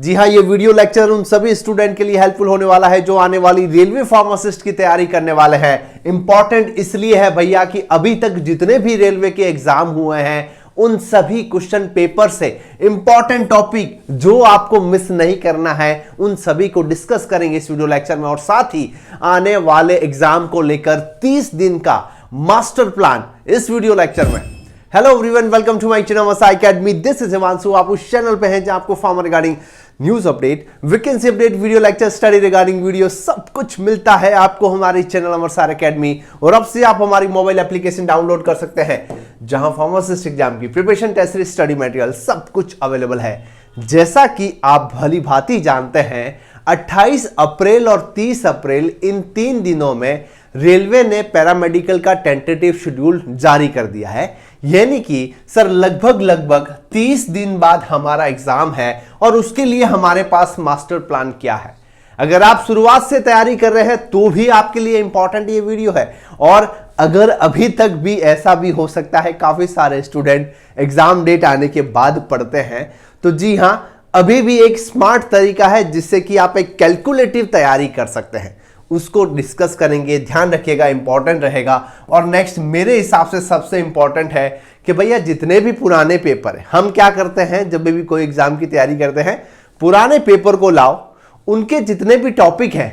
जी हाँ, ये video lecture उन सभी स्टूडेंट के लिए हेल्पफुल होने वाला है जो आने वाली रेलवे फार्मासिस्ट की तैयारी करने वाले हैं। इंपॉर्टेंट इसलिए है भैया कि अभी तक जितने भी रेलवे के एग्जाम हुए हैं उन सभी क्वेश्चन पेपर से इंपॉर्टेंट टॉपिक जो आपको मिस नहीं करना है उन सभी को डिस्कस करेंगे इस वीडियो लेक्चर में, और साथ ही आने वाले एग्जाम को लेकर 30 दिन का मास्टर प्लान इस वीडियो लेक्चर में। Hello everyone, welcome to my channel Masa academy. This is Himanshu. आप उस चैनल पे हैं जहां आपको pharma regarding news update, vacancy update, video lecture, study regarding video सब कुछ मिलता है आपको हमारे चैनल मसा एकेडमी। और अब से आप हमारी मोबाइल एप्लीकेशन डाउनलोड कर सकते हैं जहां फार्मासिस्ट एग्जाम की preparation, test series, study material सब कुछ अवेलेबल है। जैसा कि आप भली भांति जानते हैं 28 अप्रैल और 30 अप्रैल इन 3 दिनों में रेलवे ने पैरामेडिकल का टेंटेटिव शेड्यूल जारी कर दिया है। यानी कि सर लगभग 30 दिन बाद हमारा एग्जाम है और उसके लिए हमारे पास मास्टर प्लान क्या है। अगर आप शुरुआत से तैयारी कर रहे हैं तो भी आपके लिए इंपॉर्टेंट ये वीडियो है। और अगर अभी तक भी ऐसा भी हो सकता है काफी सारे स्टूडेंट एग्जाम डेट आने के बाद पढ़ते हैं, तो जी हां, अभी भी एक स्मार्ट तरीका है जिससे कि आप एक कैलकुलेटिव तैयारी कर सकते हैं। उसको डिस्कस करेंगे, ध्यान रखिएगा, इंपॉर्टेंट रहेगा। और नेक्स्ट मेरे हिसाब से सबसे इंपॉर्टेंट है कि भैया जितने भी पुराने पेपर है, हम क्या करते हैं जब भी कोई एग्जाम की तैयारी करते हैं, पुराने पेपर को लाओ, उनके जितने भी टॉपिक हैं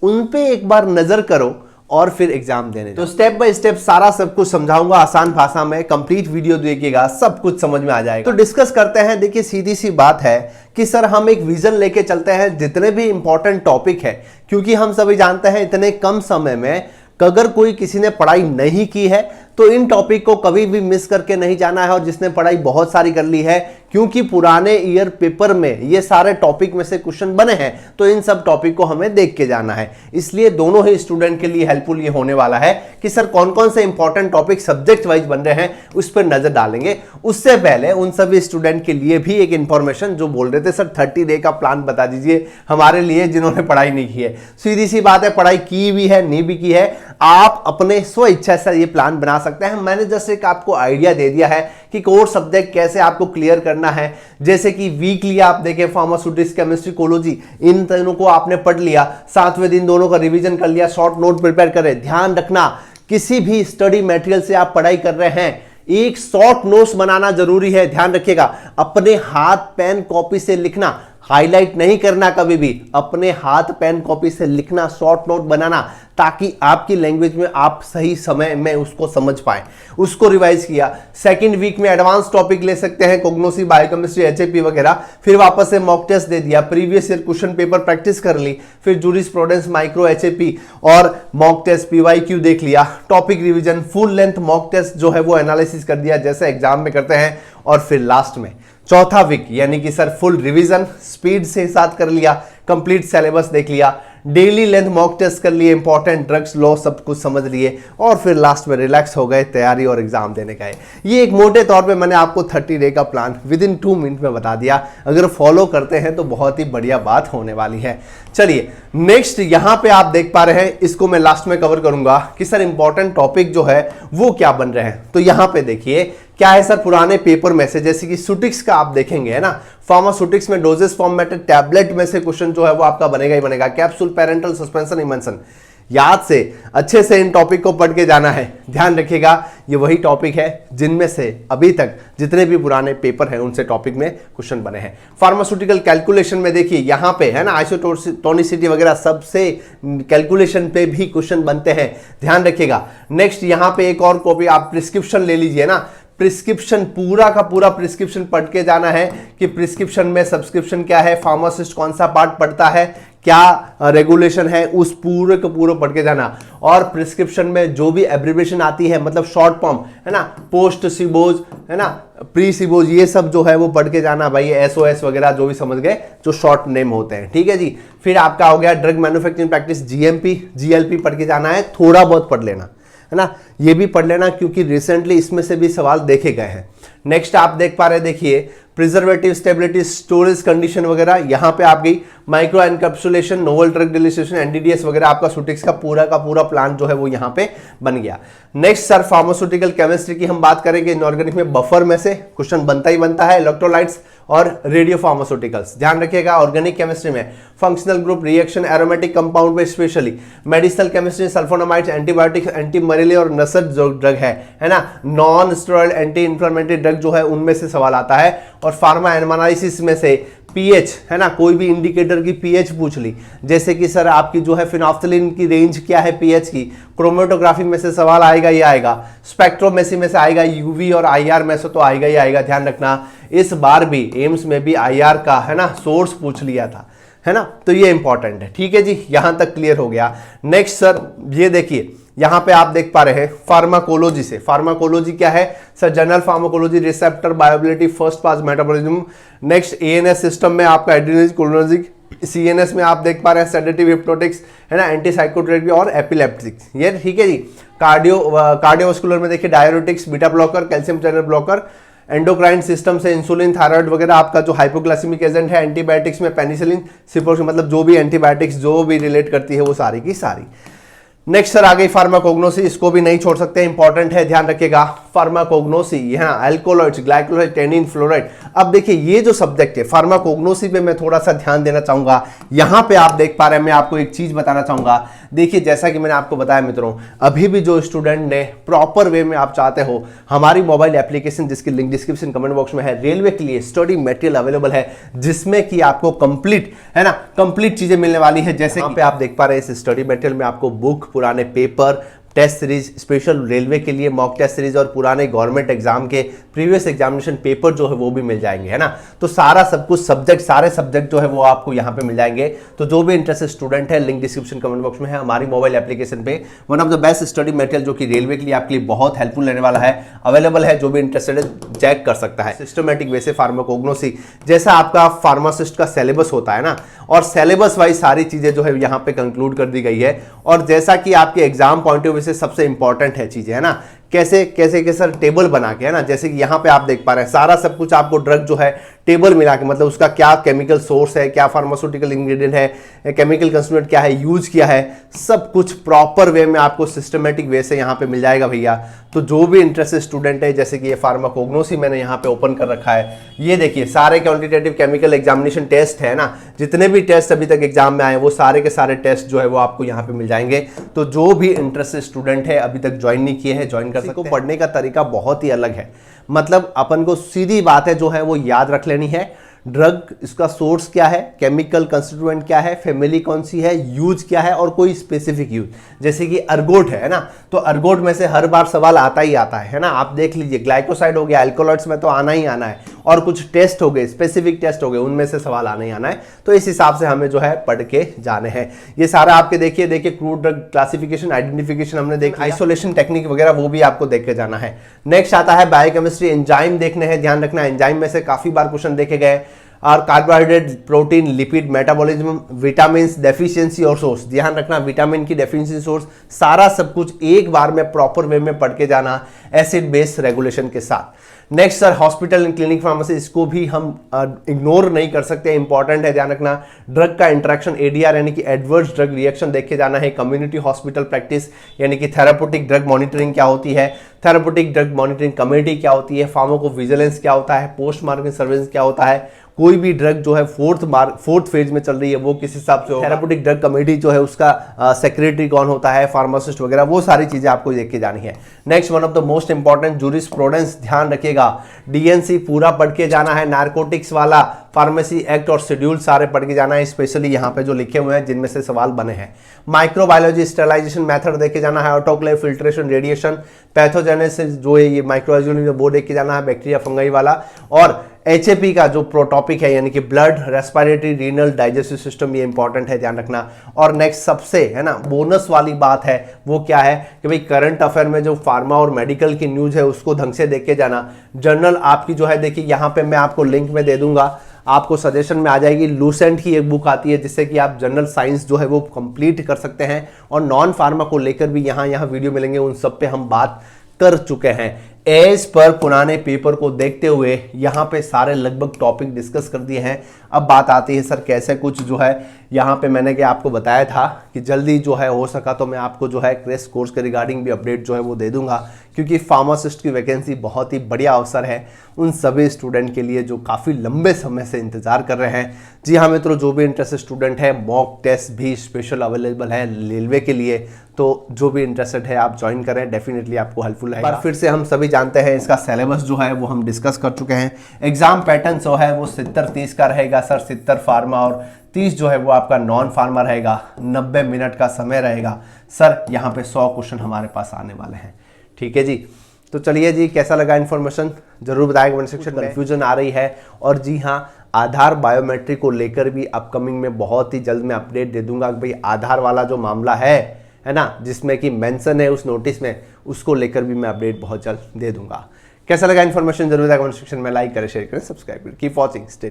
उन पे एक बार नजर करो और फिर एग्जाम देने। तो स्टेप बाय स्टेप सारा सब कुछ समझाऊंगा आसान भाषा में। कंप्लीट वीडियो देखिएगा, सब कुछ समझ में आ जाएगा। तो डिस्कस करते हैं। देखिए सीधी सी बात है कि सर हम एक विजन लेके चलते हैं जितने भी इंपॉर्टेंट टॉपिक है, क्योंकि हम सभी जानते हैं इतने कम समय में अगर कोई किसी ने पढ़ाई नहीं की है तो इन टॉपिक को कभी भी मिस करके नहीं जाना है। और जिसने पढ़ाई बहुत सारी कर ली है, क्योंकि पुराने ईयर पेपर में ये सारे टॉपिक में से क्वेश्चन बने हैं, तो इन सब टॉपिक को हमें देख के जाना है। इसलिए दोनों ही स्टूडेंट के लिए हेल्पफुल ये होने वाला है कि सर कौन कौन से इंपॉर्टेंट टॉपिक सब्जेक्ट वाइज बन रहे हैं उस पर नजर डालेंगे। उससे पहले उन सभी स्टूडेंट के लिए भी एक इंफॉर्मेशन जो बोल रहे थे सर 30 डे का प्लान बता दीजिए हमारे लिए जिन्होंने पढ़ाई नहीं की है। सीधी सी बात है, पढ़ाई की भी है नहीं भी की है, आप अपने स्व इच्छा से ये प्लान बना सकते हैं। मैंने जस्ट एक आपको आइडिया दे दिया है कि कोर सब्जेक्ट कैसे आपको क्लियर करना है। जैसे कि वीकली आप देखें फार्मास्यूटिक्स, केमिस्ट्री, कोलॉजी, इन तीनों को आपने पढ़ लिया, 7वें दिन दोनों का रिवीजन कर लिया, शॉर्ट नोट प्रिपेयर करें। ध्यान रखना किसी भी स्टडी मटेरियल से आप पढ़ाई कर रहे हैं, एक शॉर्ट नोट्स बनाना जरूरी है। ध्यान रखिएगा, अपने हाथ पेन कॉपी से लिखना, हाईलाइट नहीं करना कभी भी, अपने हाथ पेन कॉपी से लिखना, शॉर्ट नोट बनाना, ताकि आपकी लैंग्वेज में आप सही समय में उसको समझ पाए। उसको रिवाइज किया। सेकंड वीक में एडवांस टॉपिक ले सकते हैं, कोग्नोसी, बायोकेमिस्ट्री, एचएपी वगैरह। फिर वापस से मॉक टेस्ट दे दिया, previous year question paper practice कर ली, फिर जूरिस्प्रूडेंस, माइक्रो, एचएपी और मॉक टेस्ट, पीवाईक्यू देख लिया, topic revision, full length mock test जो है वो एनालिसिस कर दिया जैसे एग्जाम में करते हैं। और फिर लास्ट में चौथा वीक यानी कि सर फुल रिवीजन स्पीड से साथ कर लिया, कंप्लीट सिलेबस देख लिया, डेली लेंथ मॉक टेस्ट कर लिए, इंपॉर्टेंट ड्रग्स लॉ सब कुछ समझ लिए, और फिर लास्ट में रिलैक्स हो गए, तैयारी और एग्जाम देने का है। ये एक मोटे तौर पे मैंने आपको 30 डे का प्लान विद इन 2 मिनट में बता दिया। अगर फॉलो करते हैं तो बहुत ही बढ़िया बात होने वाली है। चलिए नेक्स्ट यहां पे आप देख पा रहे हैं, इसको मैं लास्ट में कवर करूंगा कि सर इंपॉर्टेंट टॉपिक जो है वो क्या बन रहे हैं। तो यहां पे देखिए क्या है सर, पुराने पेपर में से जैसे कि सुटिक्स का आप देखेंगे है ना, फार्मास्यूटिक्स में डोजेस फॉर्म में टैबलेट में से क्वेश्चन जो है वो आपका बनेगा ही बनेगा। कैप्सूल, पैरेंटल, सस्पेंशन, इमल्सन, याद से अच्छे से इन टॉपिक को पढ़ के जाना है। ध्यान रखिएगा, ये वही टॉपिक है जिनमें से अभी तक जितने भी पुराने पेपर हैं उनसे टॉपिक में क्वेश्चन बने हैं। फार्मास्यूटिकल कैलकुलेशन में देखिए यहाँ पे है ना, आइसोटोनिसिटी वगैरह सबसे कैलकुलेशन पे भी क्वेश्चन बनते हैं, ध्यान रखिएगा। नेक्स्ट यहाँ पे एक और कॉपी आप प्रिस्क्रिप्शन ले लीजिए ना, प्रिस्क्रिप्शन पूरा का पूरा प्रिस्क्रिप्शन पढ़ के जाना है कि प्रिस्क्रिप्शन में सब्सक्रिप्शन क्या है, फार्मासिस्ट कौन सा पार्ट पढ़ता है, क्या रेगुलेशन है, उस पूरे को पूरा पढ़ के जाना। और प्रिस्क्रिप्शन में जो भी एब्रिविएशन आती है, मतलब शॉर्ट फॉर्म है ना, पोस्ट सिबोज है ना, प्री सिबोज, ये सब जो है वो पढ़ के जाना भाई। एसओएस वगैरह जो भी समझ गए, जो शॉर्ट नेम होते हैं, ठीक है जी। फिर आपका हो गया drug manufacturing practice, GMP, GLP पढ़ के जाना है, थोड़ा बहुत पढ़ लेना है ना, ये भी पढ़ लेना क्योंकि रिसेंटली इसमें से भी सवाल देखे गए हैं। नेक्स्ट आप देख पा रहे, देखिए प्रिजर्वेटिव स्टेबिलिटी, स्टोरेज कंडीशन वगैरह यहाँ पे आप गई, micro encapsulation, novel drug डिलीशिएशन, NDDS वगैरह, आपका सुटिक्स का पूरा प्लान जो है वो यहाँ पे बन गया। नेक्स्ट सर फार्मास्यूटिकल केमिस्ट्री की हम बात करेंगे। इनऑर्गेनिक में बफर में से क्वेश्चन बनता ही बनता है, इलेक्ट्रोलाइट्स और रेडियो फार्मास्यूटिकल्स। ध्यान रखिएगा, ऑर्गेनिक केमिस्ट्री में functional group, reaction, aromatic compound में specially, medicinal chemistry, sulphonamides, antibiotics, anti malaria और नसर जो ड्रग है ना, non steroid anti inflammatory drug जो है उनमें से सवाल आता है। और फार्मा एनालिसिस में से पीएच है ना, कोई भी इंडिकेटर की पीएच पूछ ली, जैसे कि सर आपकी जो है फिनोल्फ्थालीन की रेंज क्या है पीएच की, क्रोमेटोग्राफी में से सवाल आएगा ही आएगा, स्पेक्ट्रोमेसी में से आएगा, यूवी और आईआर में से तो आएगा ही आएगा। ध्यान रखना, इस बार भी एम्स में भी आईआर का है ना सोर्स पूछ लिया था, है ना, तो ये इंपॉर्टेंट है। ठीक है जी, यहां तक क्लियर हो गया। नेक्स्ट सर ये देखिए, यहां पे आप देख पा रहे हैं फार्माकोलॉजी से, फार्माकोलॉजी क्या है sir, general pharmacology, receptor, बायोबिलिटी, first pass metabolism. Next ANS system में आपका एड्रेनर्जिक, कोलिनर्जिक, सीएनएस में आप देख पा रहे हैं सेडेटिव, हिप्नोटिक्स है ना, एंटीसाइकोट्रोपिक और एपिलेप्टिक्स, ये ठीक है जी। कार्डियोवास्कुलर में देखिए diuretics, beta blocker, calcium channel blocker, endocrine system से इंसुलिन, थायराइड वगैरह, आपका जो हाइपोग्लाइसेमिक एजेंट है, एंटीबायोटिक्स में पेनिसिलिन, सिप्रोक्सिन, मतलब जो भी एंटीबायोटिक्स जो भी रिलेट करती है वो सारी की सारी। नेक्स्ट सर आ गई फार्माकोग्नोसी, इसको भी नहीं छोड़ सकते, इंपॉर्टेंट है, ध्यान रखिएगा। फार्माकोग्नोसी यहाँ अल्कोलॉइड्स, ग्लाइकोलाइड, टेनिन, फ्लोराइड। अब देखिए ये जो सब्जेक्ट है फार्माकोग्नोसी पे मैं थोड़ा सा ध्यान देना चाहूंगा। यहाँ पे आप देख पा रहे हैं, मैं आपको एक चीज बताना चाहूंगा। देखिए जैसा कि मैंने आपको बताया मित्रों, अभी भी जो स्टूडेंट ने प्रॉपर वे में आप चाहते हो, हमारी मोबाइल एप्लीकेशन जिसकी लिंक डिस्क्रिप्शन कमेंट बॉक्स में है, रेलवे के लिए स्टडी मटेरियल अवेलेबल है, जिसमें कि आपको कंप्लीट है ना, कंप्लीट चीजें मिलने वाली है। जैसे कि आप देख पा रहे हैं, इस स्टडी मटेरियल में आपको बुक, पुराने paper, test series, special railway के लिए मॉक टेस्ट सीरीज और पुराने गवर्नमेंट एग्जाम के प्रीवियस एग्जामिनेशन पेपर जो है वो भी मिल जाएंगे, है ना। तो सारा सब कुछ सब्जेक्ट, सारे सब्जेक्ट जो है वो आपको यहाँ पे मिल जाएंगे। तो जो भी इंटरेस्टेड स्टूडेंट है, लिंक डिस्क्रिप्शन कमेंट बॉक्स में है। हमारी मोबाइल एप्लीकेशन पे one of the best study material जो कि रेलवे के लिए आपके लिए बहुत हेल्पफुल रहने वाला है, अवेलेबल है। जो भी इंटरेस्टेड है चेक कर सकता है। सिस्टमेटिक वे से फार्माकोग्नोसी, जैसा आपका फार्मासिस्ट का सिलेबस होता है ना, और सिलेबस वाइज सारी चीजें जो है यहाँ पे कंक्लूड कर दी गई है। और जैसा कि आपके एग्जाम पॉइंट ऑफ व्यू से सबसे इंपॉर्टेंट है चीजें, है ना, कैसे कैसे के सर टेबल बना के, है ना, जैसे कि यहाँ पे आप देख पा रहे हैं सारा सब कुछ आपको ड्रग जो है टेबल मिला के, मतलब उसका क्या केमिकल सोर्स है, क्या फार्मास्यूटिकल इंग्रेडिएंट है, केमिकल कंस्टिट्यूएंट क्या है, यूज किया है, सब कुछ प्रॉपर वे में आपको सिस्टमेटिक वे से यहाँ पे मिल जाएगा भैया। तो जो भी इंटरेस्टेड स्टूडेंट है, जैसे कि ये फार्माकोग्नोसी मैंने यहाँ पे ओपन कर रखा है, ये देखिए सारे क्वांटिटेटिव केमिकल एग्जामिनेशन टेस्ट है ना, जितने भी टेस्ट अभी तक एग्जाम में आए वो सारे के सारे टेस्ट जो है वो आपको यहाँ पे मिल जाएंगे। तो जो भी इंटरेस्टेड स्टूडेंट है, अभी तक ज्वाइन नहीं किए हैं, ज्वाइन कर सकते हैं। पढ़ने का तरीका बहुत ही अलग है, मतलब अपन को सीधी बातें जो है वो याद रख लेनी है। ड्रग, इसका सोर्स क्या है, केमिकल कंस्टिट्यूएंट क्या है, फैमिली कौन सी है, यूज क्या है, और कोई स्पेसिफिक यूज, जैसे कि अर्गोट है ना, तो अर्गोट में से हर बार सवाल आता ही आता है ना। आप देख लीजिए, ग्लाइकोसाइड हो गया, अल्कोलॉइड्स में तो आना ही आना है, और कुछ टेस्ट हो गए, स्पेसिफिक टेस्ट हो गए, उनमें से सवाल आना ही आना है। तो इस हिसाब से हमें जो है पढ़ के जाने हैं। ये सारा आपके देखिए क्रूड ड्रग क्लासिफिकेशन, आइडेंटिफिकेशन हमने देखा, आइसोलेशन टेक्निक वगैरह वो भी आपको देख के जाना है। नेक्स्ट आता है बायोकेमिस्ट्री, एंजाइम देखने हैं। ध्यान रखना, एंजाइम में से काफी बार क्वेश्चन देखे गए, और carbohydrate, protein, lipid, metabolism, vitamin deficiency और सोर्स। ध्यान रखना, विटामिन की डेफिशिएंसी, सोर्स, सारा सब कुछ एक बार में प्रॉपर वे में पढ़ के जाना, एसिड बेस रेगुलेशन के साथ। Next sir hospital and clinic pharmacy, इसको भी हम इग्नोर नहीं कर सकते, इंपॉर्टेंट है। ध्यान रखना, ड्रग का इंटरेक्शन, एडीआर यानी कि एडवर्स ड्रग रिएक्शन देख के जाना है। कम्युनिटी हॉस्पिटल प्रैक्टिस यानी कि थेराप्यूटिक ड्रग मॉनिटरिंग क्या होती है, थेराप्यूटिक ड्रग मॉनिटरिंग कमेटी क्या होती है, फार्माकोविजिलेंस क्या होता है, पोस्ट मार्केट सर्वेलेंस क्या होता है, कोई भी ड्रग जो है फोर्थ फेज में चल रही है वो किस हिसाब से होगा, थेराप्यूटिक ड्रग कमेटी जो है उसका सेक्रेटरी कौन होता है, फार्मासिस्ट वगैरह, वो सारी चीजें आपको देख के जानी है। Next one of the most important jurisprudence, ध्यान रखिएगा, डीएनसी पूरा पढ़ के जाना है, नारकोटिक्स वाला, फार्मेसी एक्ट और शेड्यूल सारे पढ़ के जाना है, स्पेशली यहाँ पे जो लिखे हुए हैं जिनमें से सवाल बने हैं। माइक्रोबायोलॉजी, स्टेरिलाइजेशन मेथड देख के जाना है, ऑटोक्लेव, फिल्ट्रेशन, रेडिएशन, पैथोजेनेसिस जो है ये माइक्रोबायोलॉजी वो देख के जाना है, बैक्टीरिया फंगाई वाला, और एचएपी का जो टॉपिक है यानी कि blood, respiratory, renal, digestive system, ये इंपॉर्टेंट है, ध्यान रखना। और नेक्स्ट सबसे है ना बोनस वाली बात है वो क्या है कि भाई करंट अफेयर में जो फार्मा और मेडिकल की न्यूज है उसको ढंग से देख के जाना। जर्नल आपकी जो है देखिए यहाँ पे मैं आपको लिंक में दे दूंगा, आपको सजेशन में आ जाएगी। लूसेंट की एक बुक आती है जिससे कि आप जनरल साइंस जो है वो कंप्लीट कर सकते हैं, और नॉन फार्मा को लेकर भी यहाँ वीडियो मिलेंगे, उन सब पे हम बात कर चुके हैं। एज पर पुराने पेपर को देखते हुए यहाँ पे सारे लगभग टॉपिक डिस्कस कर दिए हैं। अब बात आती है सर कैसे कुछ जो है यहाँ पे मैंने क्या आपको बताया था कि जल्दी जो है हो सका तो मैं आपको जो है क्रैश कोर्स के रिगार्डिंग भी अपडेट जो है वो दे दूंगा, क्योंकि फार्मासिस्ट की वैकेंसी बहुत ही बढ़िया अवसर है उन सभी स्टूडेंट के लिए जो काफ़ी लंबे समय से इंतजार कर रहे हैं। जी हाँ मित्रों, जो भी इंटरेस्टेड स्टूडेंट है मॉक टेस्ट भी स्पेशल अवेलेबल है रेलवे के लिए, तो जो भी इंटरेस्टेड है आप ज्वाइन करें, डेफिनेटली आपको हेल्पफुल है। पर फिर से हम सभी जानते हैं इसका सिलेबस जो है वो हम डिस्कस कर चुके हैं। एग्जाम पैटर्न जो है वो 70-30 का रहेगा सर, 70 फार्मा और 30 जो है वो आपका नॉन फार्मा रहेगा। 90 मिनट का समय रहेगा सर। यहाँ पे 100 क्वेश्चन हमारे पास आने वाले हैं। ठीक है जी, तो चलिए जी, कैसा लगा इन्फॉर्मेशन जरूर बताएं कमेंट सेक्शन में। कंफ्यूजन आ रही है और जी हाँ, आधार बायोमेट्रिक को लेकर भी अपकमिंग में बहुत ही जल्द मैं अपडेट दे दूंगा कि भाई आधार वाला जो मामला है ना, जिसमें कि मेंशन है उस नोटिस में, उसको लेकर भी मैं अपडेट बहुत जल्द दे दूंगा। कैसा लगा इन्फॉर्मेशन जरूर बताएं कमेंट सेक्शन में। लाइक करें, शेयर करें, सब्सक्राइब करें। Keep watching, stay